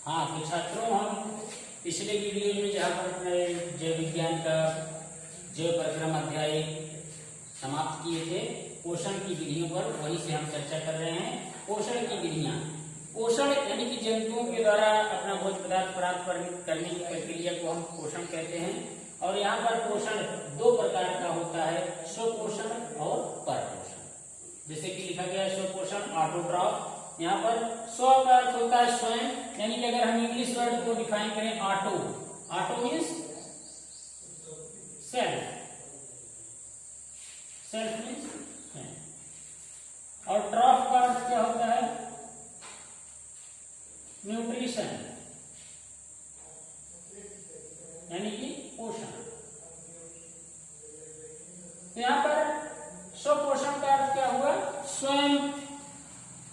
हाँ तो छात्रों, हम पिछले वीडियो में जहाँ पर अपने जैव विज्ञान का जैव परिक्रम अध्याय समाप्त किए थे पोषण की विधियों पर, वहीं से हम चर्चा कर रहे हैं पोषण की विधियां। पोषण यानी कि जंतुओं के द्वारा अपना भोज्य पदार्थ प्राप्त करने की प्रक्रिया को हम पोषण कहते हैं। और यहाँ पर पोषण दो प्रकार का होता है, स्वपोषण और परपोषण। जैसे कि लिखा गया है स्वपोषण ऑटोट्रॉफ। यहाँ पर स्व का अर्थ होता है स्वयं, यानी कि अगर हम इंग्लिश वर्ड को डिफाइन करें auto, auto means self, self means और ट्रॉफ का अर्थ क्या होता है, न्यूट्रिशन यानी कि पोषण। तो यहाँ पर स्वपोषण का अर्थ क्या हुआ, स्वयं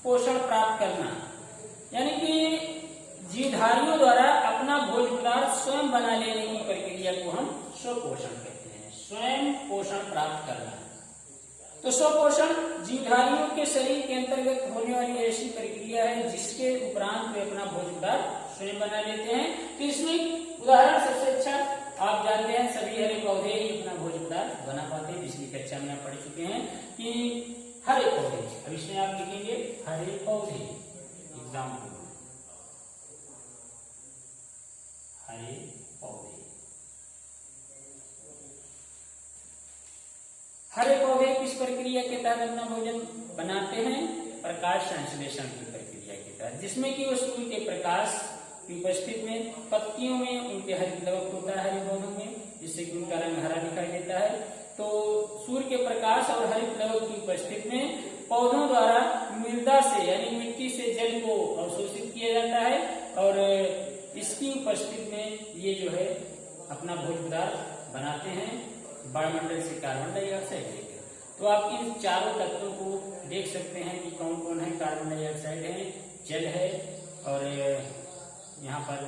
पोषण प्राप्त करना, यानी कि जीवधारियों द्वारा अपना भोज्य पदार्थ स्वयं बना लेने की प्रक्रिया को हम स्वपोषण कहते हैं, स्वयं पोषण प्राप्त करना। तो स्वपोषण जीवधारियों के शरीर के अंतर्गत होने वाली ऐसी प्रक्रिया है जिसके उपरांत वे अपना भोज्य पदार्थ स्वयं बना लेते हैं। तो इसमें उदाहरण सबसे अच्छा आप जानते हैं, सभी हरे पौधे ही अपना भोज्य पदार्थ बना पाते हैं। पिछली कक्षा में आप पढ़ चुके हैं कि हरे पौधे, अब इसमें आप लिखेंगे हरे पौधे, एग्जाम्पल हरे पौधे। हरे पौधे किस प्रक्रिया के तहत अपना भोजन बनाते हैं, प्रकाश संश्लेषण की प्रक्रिया के तहत, जिसमें कि वो सूर्य के प्रकाश की उपस्थिति में पत्तियों में उनके हरित लवक होता है हरे पौधों में, जिससे कि उनका रंग हरा दिखाई देता है। तो सूर्य के प्रकाश और हरित लवक की उपस्थिति में पौधों द्वारा मृदा से यानी मिट्टी से जल को अवशोषित किया जाता है और इसकी उपस्थिति में ये जो है अपना भोज्य पदार्थ बनाते हैं वायुमंडल से कार्बन डाइऑक्साइड लेकर। तो आप इन चारों तत्वों को देख सकते हैं कि कौन कौन है, कार्बन डाइऑक्साइड है, जल है और यहाँ पर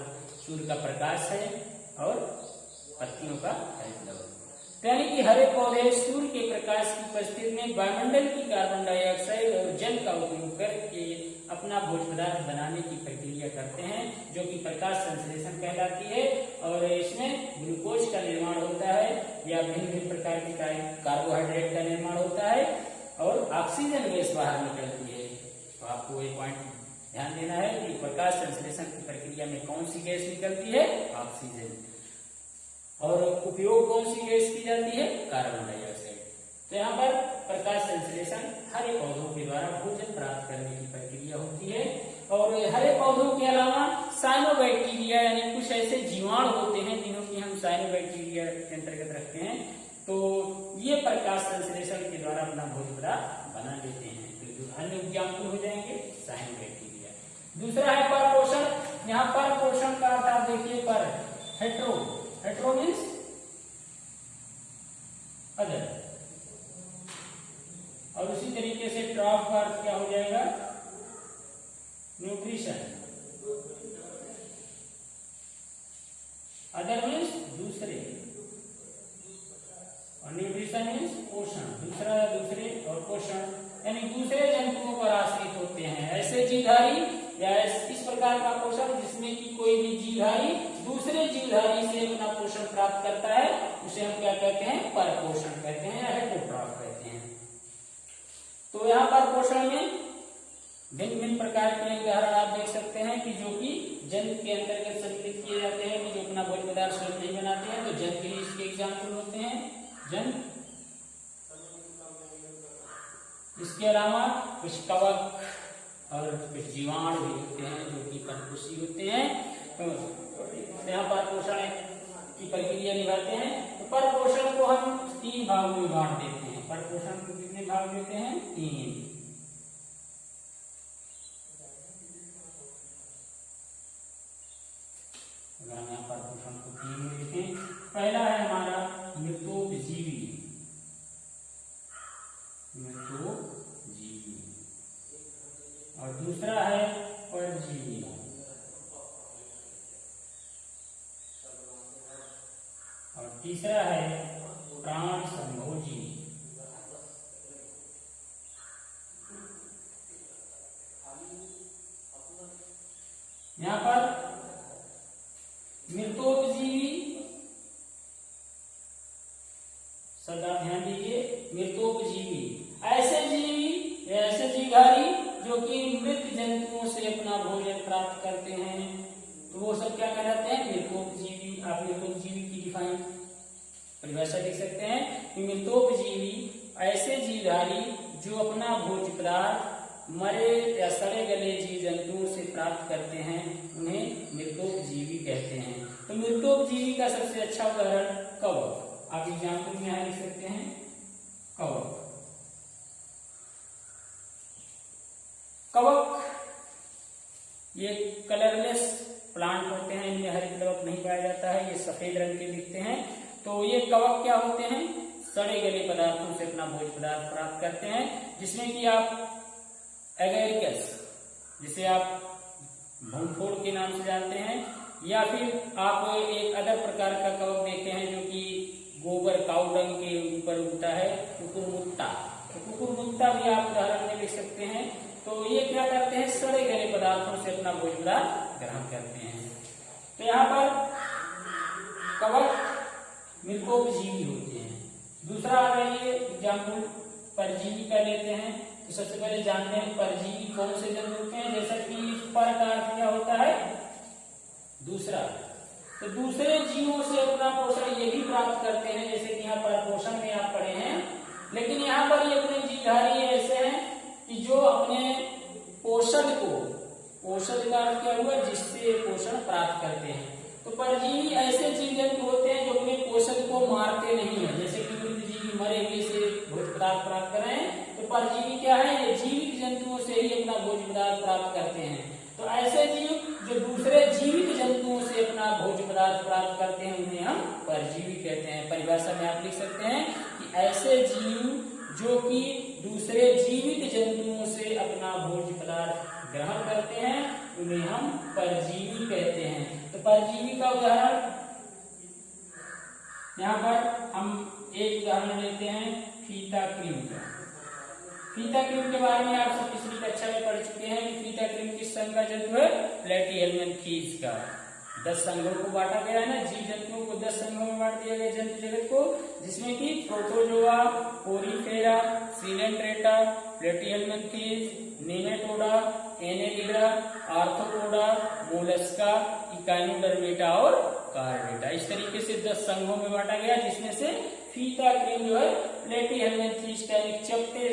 सूर्य का प्रकाश है और पत्तियों का हरित लवक। यानी कि हरे पौधे सूर्य के प्रकाश की उपस्थिति में वायुमंडल की कार्बन डाइऑक्साइड और जल का उपयोग करके अपना भोज्य पदार्थ बनाने की प्रक्रिया करते हैं, जो कि प्रकाश संश्लेषण कहलाती है। और इसमें ग्लूकोज का निर्माण होता है या भिन्न भिन्न प्रकार के कार्बोहाइड्रेट का निर्माण होता है और ऑक्सीजन गैस बाहर निकलती है। तो आपको ये पॉइंट ध्यान देना है कि प्रकाश संश्लेषण की प्रक्रिया में कौन सी गैस निकलती है, ऑक्सीजन, और उपयोग कौन सी गैस की जाती है, कार्बन डाइऑक्साइड। तो यहाँ पर प्रकाश संश्लेषण हरे पौधों के द्वारा भोजन प्राप्त करने की प्रक्रिया होती है। और हरे पौधों के अलावा साइनोबैक्टीरिया यानी कुछ ऐसे जीवाणु होते हैं जिन्हों की हम साइनोबैक्टीरिया के अंतर्गत रखते हैं। तो ये प्रकाश संश्लेषण के द्वारा अपना भोज्य पदार्थ बना लेते हैं। तो अन्य एग्जाम्पल हो जाएंगे साइनोबैक्टीरिया। दूसरा है परपोषण। यहाँ परपोषण का अर्थ आप देखिए, पर हेट्रो, हेट्रो मीन्स अदर, और उसी तरीके से ट्रॉफ का अर्थ क्या हो जाएगा, न्यूट्रिशन, अदर मीन्स दूसरे और न्यूट्रिशन मीन्स पोषण, दूसरा या दूसरे, और पोषण यानी दूसरे जंतुओं पर आश्रित होते हैं ऐसे जीवधारी या इस प्रकार का पोषण जिसमें कि कोई भी जीवधारी दूसरे जीवधारी से अपना पोषण प्राप्त करता है, उसे हम क्या कहते हैं, परपोषण कहते हैं या हेटेरोट्रॉफ कहते हैं। तो यहाँ पर पोषण में भिन्न भिन्न प्रकार के उदाहरण आप देख सकते हैं कि जो कि जंतु के अंतर्गत सम्मिलित किए जाते हैं, कि जो अपना भोज्य पदार्थ स्वयं नहीं बनाते हैं। तो जंतु ही इसके एग्जाम्पल होते हैं, जंतु। इसके अलावा कुछ कवक और कुछ जीवाणु भी होते हैं जो कि परपोषी होते हैं। तो यहाँ पर पोषण की प्रक्रिया निभाते हैं। तो परपोषण को हम 3 भागों में बांट देते हैं। परपोषण को कितने भाग देते हैं, 3। अगर हम यहाँ परपोषण को 3 में देखें, पहला है हमारा मृतोपजीवी, मृतोजीवी, और दूसरा है परजीवी, और तीसरा है प्राण संभोजी। यहाँ पर मृतोपजीवी शब्द आप ध्यान दीजिए, मृतोपजीवी ऐसे जीवी, ऐसे जीवधारी जो कि मृत जंतुओं से अपना भोजन प्राप्त करते हैं, तो वो सब क्या कहलाते हैं? मृतोपजीवी। आप मृतोपजीवी की डिफाइन परिभाषा लिख सकते हैं कि मृतोपजीवी ऐसे जीवधारी जो अपना भोज्य पदार्थ मरे या सड़े गले जीव जंतुओं से प्राप्त करते हैं, उन्हें मृतोपजीवी कहते हैं। तो मृतोपजीवी का सबसे अच्छा उदाहरण कवक। आप एग्जाम्पल में यहां लिख सकते हैं कवक। कवक ये कलरलेस प्लांट होते हैं, इनमें हरित लवक नहीं पाया जाता है, ये सफेद रंग के दिखते हैं। तो ये कवक क्या होते हैं? सड़े गले पदार्थों से अपना भोज्य पदार्थ प्राप्त करते हैं, जिसमें कि आप एगेरिकस, जिसे आप भूमफोड़ के नाम से जानते हैं, या फिर आप एक अदर प्रकार का कवक देखते हैं जो कि गोबर काउडंग के ऊपर उगता है, कुकुरमुत्ता। तो कुकुरमुत्ता भी आप उदाहरण में लिख सकते हैं। तो ये क्या करते हैं? सड़े गले पदार्थों से अपना भोज्य पदार्थ ग्रहण करते हैं। तो यहाँ पर कवक मृतोपजीवी होते हैं। दूसरा आ रही है एग्जाम्पल परजीवी का लेते हैं। तो सबसे पहले जानते हैं परजीवी कौन से जंतु होते हैं। जैसा कि पर का अर्थ क्या होता है? दूसरा। तो दूसरे जीवों से अपना पोषण ये भी प्राप्त करते हैं, जैसे कि यहाँ पर पोषण में आप पढ़े हैं। लेकिन यहाँ पर ये अपने जीवधारी ऐसे हैं कि जो अपने पोषण का अर्थ क्या हुआ? जिससे पोषण प्राप्त करते हैं। तो परजीवी ऐसे जीव जंतु होते हैं जो अपने पोषक को मारते नहीं है, जैसे कि मृत जीवी मरे हुए से भोज्य पदार्थ प्राप्त कर रहे हैं। तो परजीवी क्या है? ये जीवित जंतुओं से ही अपना भोज्य पदार्थ प्राप्त करते हैं। तो ऐसे जीव जो दूसरे जीवित जंतुओं से अपना भोज्य पदार्थ प्राप्त करते हैं, उन्हें हम परजीवी कहते हैं। परिभाषा में आप लिख सकते हैं कि ऐसे जीव जो कि दूसरे जीवित जंतुओं से अपना भोज्य पदार्थ ग्रहण करते हैं, उन्हें हम परजीवी कहते हैं। तो परजीवी का उदाहरण यहाँ पर हम एक उदाहरण लेते हैं फीता क्रीम का। फीता क्रीम के बारे में आप सब पिछली कक्षा में पढ़ चुके हैं कि फीता क्रीम किस संघ का जंतु है? प्लेटिहेल्मिन्थीज का। 10 संघों को बांटा गया है ना, जीव जंतुओं को 10 संघों में बांट दिया गया जंतु जगत को, जिसमें कि Protozoa, Porifera, Coelenterata, Platyhelminthes, Nematoda, Annelida, Arthropoda, Mollusca, Echinodermata और कार्डेटा। इस तरीके से 10 संघों में बांटा गया, जिसमें से फीता क्रीम जो है प्लेटिहेल्मिन्थीज का एक चपटे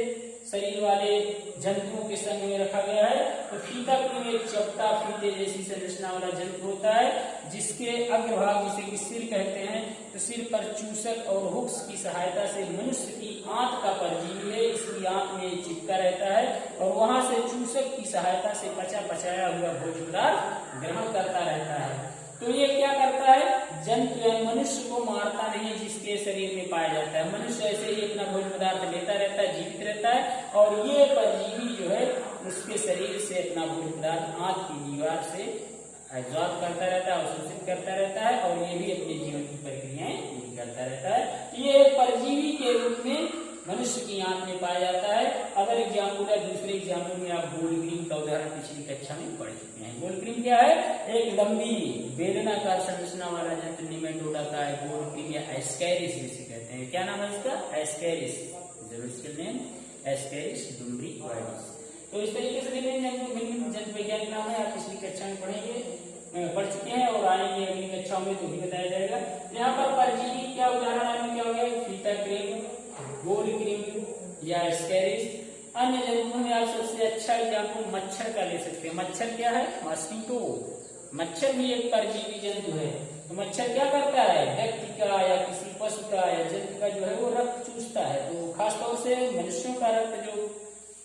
शरीर वाले जंतुओं के संग में रखा गया है। तो फीता क्रीम एक चपटा फीते जैसी संरचना वाला जंतु होता है, जिसके अग्रभाग, जिसे कि सिर कहते हैं, तो सिर पर चूसक और हुक्स की सहायता से मनुष्य की आंत का परजीवी है, इसकी आंत में चिपका रहता है और वहां से चूसक की सहायता से पचाया हुआ भोज्य पदार्थ ग्रहण करता रहता है। तो ये क्या करता है? जंतु या मनुष्य को मारता नहीं, जिसके शरीर में पाया जाता है। मनुष्य ऐसे ही अपना भोज्य पदार्थ लेता रहता है, जीवित रहता है, और ये परजीवी जो है उसके शरीर से अपना भोज्य पदार्थ आंत की दीवार से एब्जॉर्ब करता रहता है, अवशोषित करता रहता है, और ये भी अपने जीवन की प्रक्रियाएं पूरी करता रहता है। ये परजीवी के रूप में मनुष्य की आंत में पाया जाता है। अगर एग्जाम्पल है, दूसरे एग्जाम्पल में आप गोलग्रीन का उदाहरण पिछली कक्षा में पढ़ चुके हैं। गोलग्रीन क्या है? एक लंबी बेलनाकार संरचना वाला जंतु निमेटोडा का है। गोलग्रीन या एस्कैरिस जिसे कहते हैं। क्या नाम है इसका? एस्कैरिस। जरूर इसके नेम एस्कैरिस डुम्बरी वाइडिस। तो इस तरीके से विभिन्न जंतु वैज्ञानिक नाम है, आप पिछली कक्षा में पढ़ चुके हैं और आएंगे अगली कक्षाओं में तो भी बताया जाएगा। यहाँ पर परजीवी क्या उदाहरण आपने क्या हो गया? फीता क्रीम, गोलग्रीन या एस्कैरिस। अन्य जंतुओं में आप सबसे अच्छा एग्जाम्पल मच्छर का ले सकते हैं। मच्छर क्या है? मॉस्किटो। मच्छर भी एक परजीवी जंतु है। तो मच्छर क्या करता है? व्यक्ति का या किसी पशु का या जंतु का जो है वो रक्त चूसता है। तो खासतौर से मनुष्यों का रक्त जो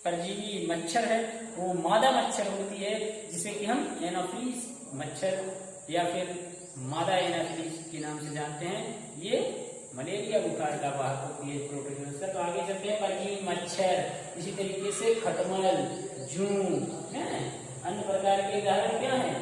परजीवी मच्छर है वो मादा मच्छर होती है, जिसे कि हम एनोफिलीज मच्छर या फिर मादा एनोफिलीज के नाम से जानते हैं। ये मलेरिया बुखार का वाहक होती है, प्रोटोजोआ का। तो आगे चलते हैं परजीवी मच्छर। इसी तरीके से खटमल, जूं, अन्य प्रकार के उदाहरण क्या हैं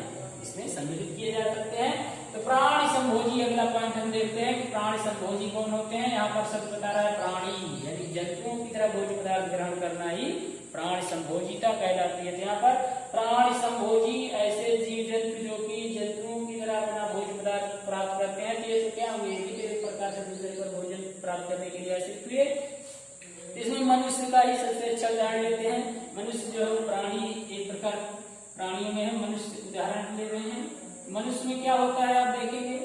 इसमें सम्मिलित किए जा सकते हैं। तो प्राणी संभोजी अगला पॉइंट हम देखते हैं कि प्राणी संभोजी कौन होते हैं। यहाँ पर सब बता रहा है प्राणी यानी जंतुओं की तरह भोज्य पदार्थ ग्रहण करना ही प्राणी संभोजिता कहलाती है। यहाँ पर प्राणी संभोजी ऐसे जीव जंतु जो कि जंतुओं की तरह अपना भोज्य पदार्थ प्राणियों में है, मनुष्य उदाहरण ले रहे हैं। मनुष्य में क्या होता है आप देखेंगे,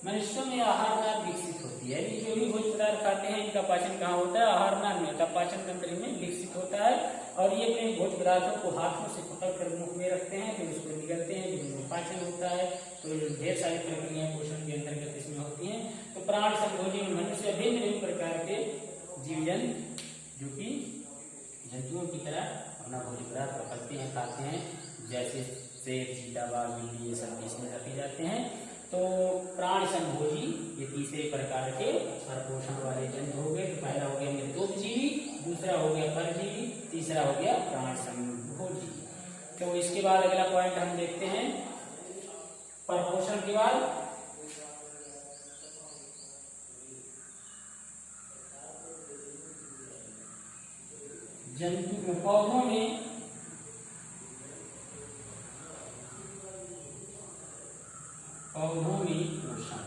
मनुष्यों में आहार नाल विकसित होती है। ये जो भी भोज्य पदार्थ खाते हैं इनका पाचन कहाँ होता है, आहार नाल में होता है, पाचन तंत्र में विकसित होता है। और ये अपने भोज्य पदार्थों को हाथों से पकड़ कर मुख में रखते हैं, फिर उसको निगलते हैं, फिर उनमें पाचन होता है। तो ढेर सारी प्रक्रियाएं पोषण के अंतर्गत इसमें होती हैं। तो प्राण संभोजी में मनुष्य भिन्न भिन्न प्रकार के जीव जंतु जो कि जंतुओं की तरह अपना भोज्य पदार्थ पकड़ते हैं, खाते हैं, जैसे शेर, चीता, बाघ, बिल्ली, ये सब इसमें रखे जाते हैं। तो प्राण संभोजी ये तीसरे प्रकार के परपोषण वाले जंतु हो गए। तो पहला हो गया मृतोपजीवी, दूसरा हो गया परजीवी, तीसरा हो गया प्राण संभोजी। तो इसके बाद अगला पॉइंट हम देखते हैं परपोषण के बाद जंतु पौधों में पोषण,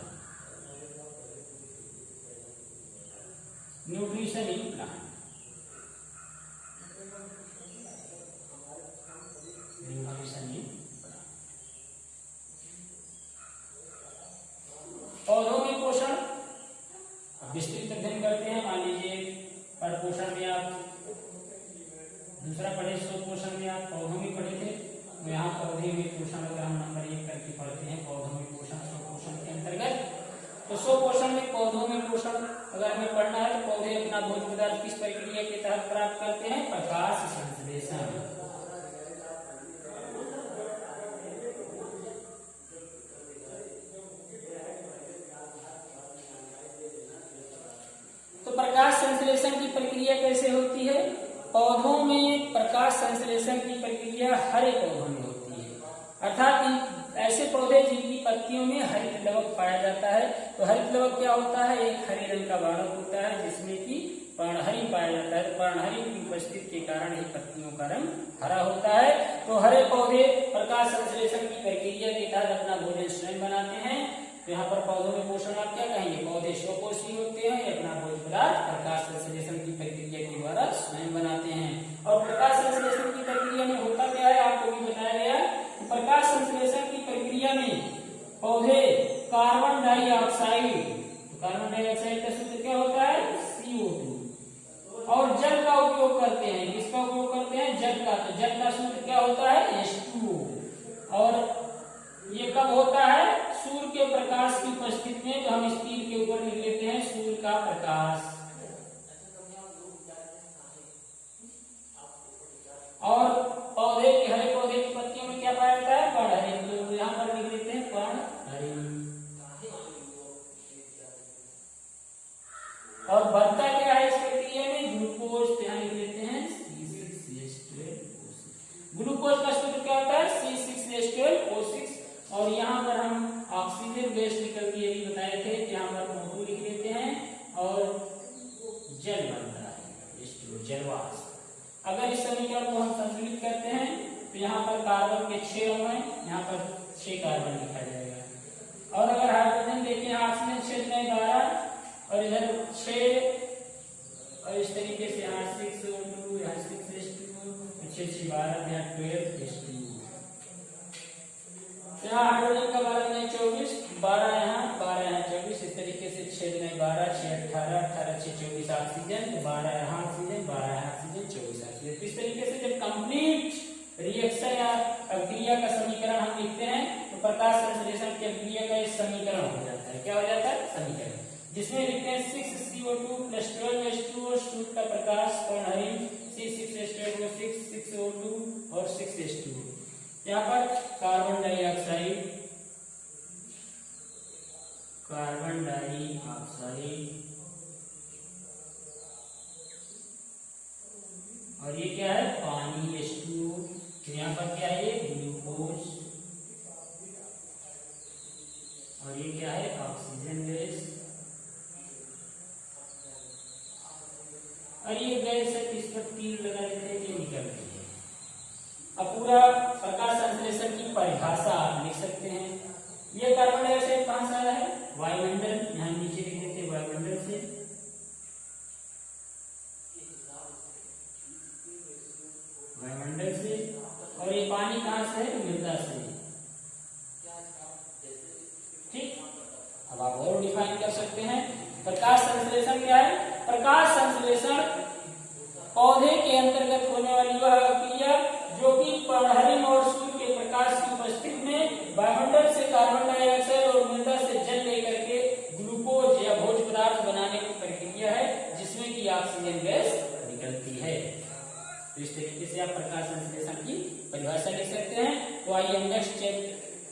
nutrition in plant, nutrition in plant. पौधों में पोषण विस्तृत अध्ययन करते हैं। मान लीजिए परपोषण में आप दूसरा पढ़े, स्वपोषण पोषण में आप पौधों में पढ़े थे। तो यहाँ पौधे में पोषण अगर हम नंबर 1 करके पढ़ते हैं, पौधों में पोषण स्वपोषण के अंतर्गत। तो स्वपोषण में पौधों में पोषण अगर हमें पढ़ना है तो पौधे अपना भोज्य पदार्थ किस प्रक्रिया के तहत प्राप्त करते हैं, प्रकाश संश्लेषण। तो प्रकाश संश्लेषण की प्रक्रिया कैसे होती है, पौधों में प्रकाश संश्लेषण की प्रक्रिया हरे पौधों में होती है। अर्थात ऐसे पौधे जिनकी पत्तियों में हरित लवक पाया जाता है। तो हरित लवक क्या होता है, एक हरे रंग का बाणक होता है जिसमें कि पर्णहरि पाया जाता है। तो पर्णहरि की उपस्थिति के कारण ही पत्तियों का रंग हरा होता है। तो हरे पौधे प्रकाश संश्लेषण की प्रक्रिया के तहत अपना भोजन स्वयं बनाते हैं। तो यहाँ पर पौधों में पोषण आप क्या कहेंगे, पौधे स्वपोषी होते हैं, अपना भोज्य पदार्थ प्रकाश संश्लेषण की प्रक्रिया के द्वारा स्वयं बनाते हैं। और प्रकाश संश्लेषण की प्रक्रिया में होता क्या है, आपको भी बताया गया। प्रकाश संश्लेषण की प्रक्रिया में पौधे कार्बन डाइऑक्साइड, कार्बन डाइऑक्साइड का सूत्र क्या होता है, CO2, और जल का उपयोग करते हैं। किसका उपयोग करते हैं, जल का। तो जल का सूत्र क्या होता है, H2O। और ये कब होता है, सूर्य के प्रकाश की उपस्थिति में। तो हम इस तीर के ऊपर लिख लेते हैं सूर्य का प्रकाश। और पौधे के, हरे पौधे की पत्तियों में क्या पाया जाता है, पर्णहरि। तो यहाँ पर लिख लेते हैं पर्णहरि। और बनता क्या है इस प्रक्रिया में, ग्लूकोज। यहाँ लिख लेते हैं C6H12O6। ग्लूकोज का सूत्र क्या होता है, C6H12O6। और यहाँ पर हम ऑक्सीजन गैस निकलती है भी बताए थे। यहाँ पर O2 लिख लेते हैं और जल बनता है, H2O, जलवाष्प। अगर इस समीकरण को हम संतुलित करते हैं तो यहाँ पर कार्बन के 6 अणु हैं, यहाँ पर 6 कार्बन लिखा जाएगा। और अगर हाइड्रोजन देखिए, ऑक्सीजन 6 में 12 और इधर 6, और इस तरीके से यहाँ 6O2, यहाँ 6H2O, 6 12, यहाँ 12H2O। यहाँ हाइड्रोजन का 12 में 24, 12 यहाँ 24। इस तरीके से 6 में 12, 6 18, 18 6 24 ऑक्सीजन। तो 12 यहाँ ऑक्सीजन, 12 यहाँ ऑक्सीजन, 24 ऑक्सीजन। तो इस तरीके से जब कंप्लीट रिएक्शन या अभिक्रिया का समीकरण हम लिखते हैं तो प्रकाश संश्लेषण की अभिक्रिया का इस समीकरण हो जाता है। क्या हो जाता है, समीकरण, जिसमें लिखते हैं 6CO2 + 12H2O, सूर्य का प्रकाश, पर्णहरि, C6H12O6, 6O2 और 6H2O। यहाँ पर कार्बन डाइऑक्साइड, और ये क्या है, पानी, H2O। तो यहाँ पर क्या है, ग्लूकोज, और ये क्या है, ऑक्सीजन गैस। और ये गैस है, इस पर तीर लगा देते हैं, ये निकलती है। अब पूरा प्रकाश संश्लेषण की परिभाषा आप लिख सकते हैं। ये कार्बन डाइऑक्साइड कहां से आया है, वायुमंडल। यहाँ नीचे लिख देते हैं वायुमंडल से। वायुमंडल से। और ये पानी पानी कहाँ से है? मृदा से। ठीक, अब आप और डिफाइन कर सकते हैं। प्रकाश संश्लेषण क्या है? प्रकाश संश्लेषण पौधे के अंतर्गत होने वाली वह क्रिया जो कि पर्णहरित और सूर्य के प्रकाश की उपस्थिति में वायुमंडल से कार्बन डाइऑक्साइड और मृदा से जल लेकर के ग्लूकोज या भोज्य पदार्थ बनाने की प्रक्रिया है, जिसमें कि ऑक्सीजन गैस निकलती है। तो इस तरीके से आप प्रकाश संश्लेषण की परिभाषा लिख सकते हैं। तो आइए हम नेक्स्ट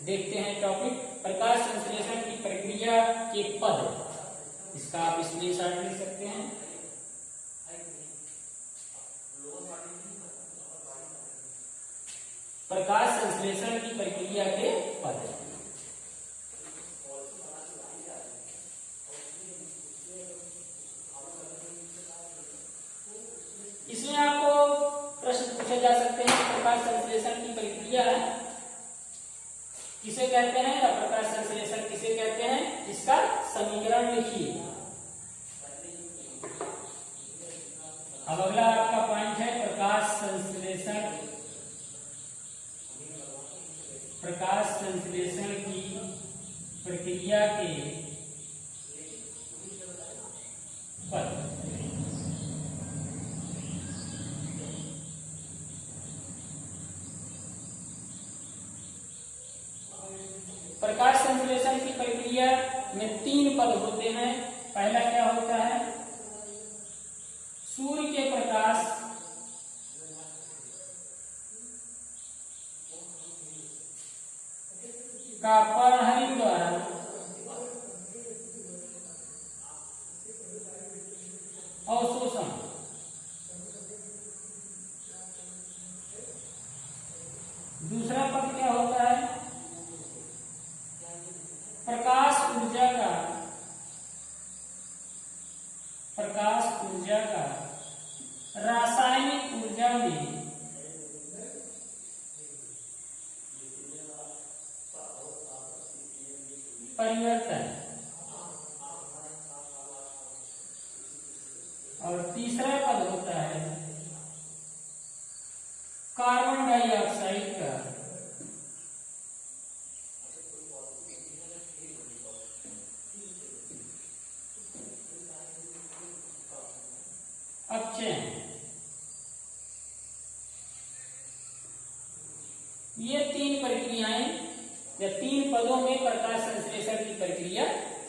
देखते हैं टॉपिक प्रकाश संश्लेषण की प्रक्रिया के पद। इसका आप स्क्रीनशॉट ले सकते हैं। प्रकाश संश्लेषण की प्रक्रिया के पद। इसमें आपको प्रश्न पूछे जा सकते हैं प्रकाश संश्लेषण की प्रक्रिया किसे कहते हैं या प्रकाश संश्लेषण किसे कहते हैं, इसका समीकरण लिखिए। अब अगला आपका पॉइंट है प्रकाश संश्लेषण की प्रक्रिया के पद। प्रकाश संश्लेषण की प्रक्रिया में 3 पद होते हैं। पहला क्या होता है? सूर्य के प्रकाश का पर्णहरित द्वारा अवशोषण। दूसरा पद क्या होता है? प्रकाश ऊर्जा का रासायनिक ऊर्जा में परिवर्तन। और तीसरा पद होता है कार्बन डाइऑक्साइड का अपचयन। ये 3 प्रक्रियाएं या 3 पदों में प्रकाश संश्लेषण की प्रक्रिया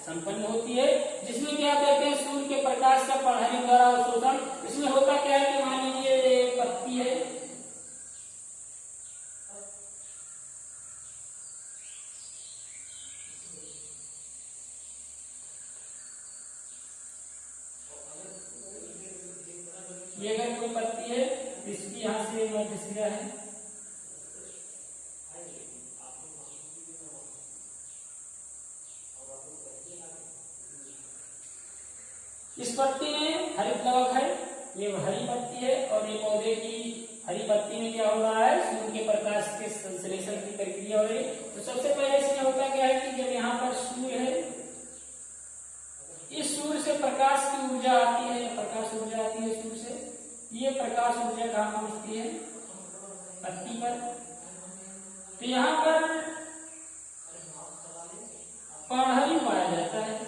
संपन्न होती है, जिसमें क्या कहते हैं? सूर्य के प्रकाश का पर्णहरित द्वारा अवशोषण। इसमें होता क्या है कि मान लीजिए एक पत्ती है, ये अगर कोई पत्ती है, इसकी यहां से मध्यशिरा है, इस पत्ती में हरित लवक है, ये हरी पत्ती है, और ये पौधे की हरी पत्ती में क्या हो रहा है? सूर्य के प्रकाश के संश्लेषण की प्रक्रिया हो रही है। तो सबसे पहले इसमें होता क्या है कि जब यहाँ पर सूर्य है, इस सूर्य से प्रकाश की ऊर्जा आती है, प्रकाश ऊर्जा आती है सूर्य से। ये प्रकाश ऊर्जा कहाँ पहुंचती है? पत्ती पर। तो यहाँ पर पर्णहरित पाया जाता है।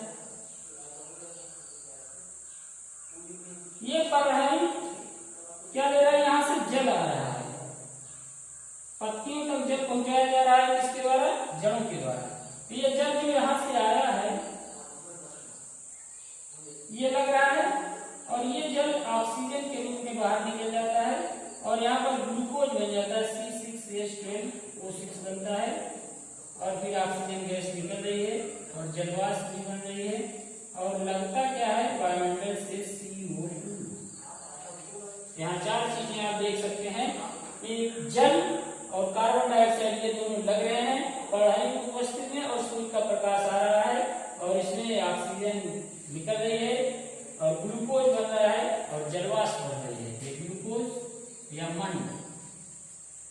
ये पर्णहरित क्या ले रहा है? यहाँ से जल आ रहा है, पत्तियों तक जल पहुंचाया जा रहा है, किसके द्वारा? जड़ों के द्वारा। तो ये जल जो यहाँ से आया है, ये लग रहा है, और ये जल ऑक्सीजन के रूप में बाहर निकल जाता है, और यहाँ पर ग्लूकोज बन जाता है, C6H12O6 बनता है, और फिर ऑक्सीजन गैस निकल रही है और जलवाष्प भी बन रही है, और लगता क्या है? वायुमंडल से CO2। यहाँ 4 चीजें आप देख सकते हैं कि जल और कार्बन डाइऑक्साइड ये दोनों लग रहे हैं पर्णहरित की उपस्थिति में, और सूर्य का प्रकाश आ रहा है, और इसमें ऑक्सीजन निकल रही है, और ग्लूकोज बन रहा है, और जलवाष्प बन रही है। ये ग्लूकोज या मंड,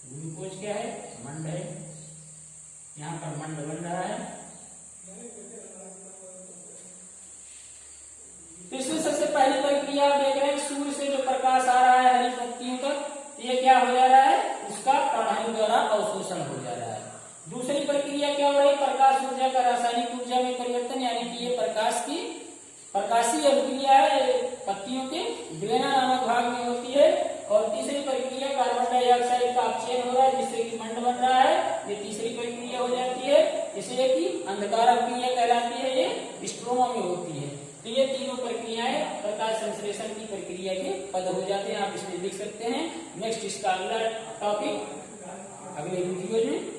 ग्लूकोज क्या है? मंड है। यहाँ पर मंड बन रहा है। तो इसमें सबसे पहली प्रक्रिया आप देख रहे हैं, सूर्य से जो प्रकाश आ रहा है हरी पत्तियों तक, ये क्या हो जा रहा है? उसका पर्णहरित द्वारा वेना नामक भाग में होती है। और तीसरी प्रक्रिया कार्बन डाइऑक्साइड का अपचयन हो रहा है जिससे कि मंड बन रहा है, ये तीसरी प्रक्रिया हो जाती है। इसे कि अंधकार अभिक्रिया कहलाती है, ये स्ट्रोमा में होती है। तो ये तीनों प्रक्रियाएं प्रकाश संश्लेषण की प्रक्रिया के पद हो जाते हैं, आप इसमें लिख सकते हैं। नेक्स्ट इसका अगला टॉपिक अगले वीडियो में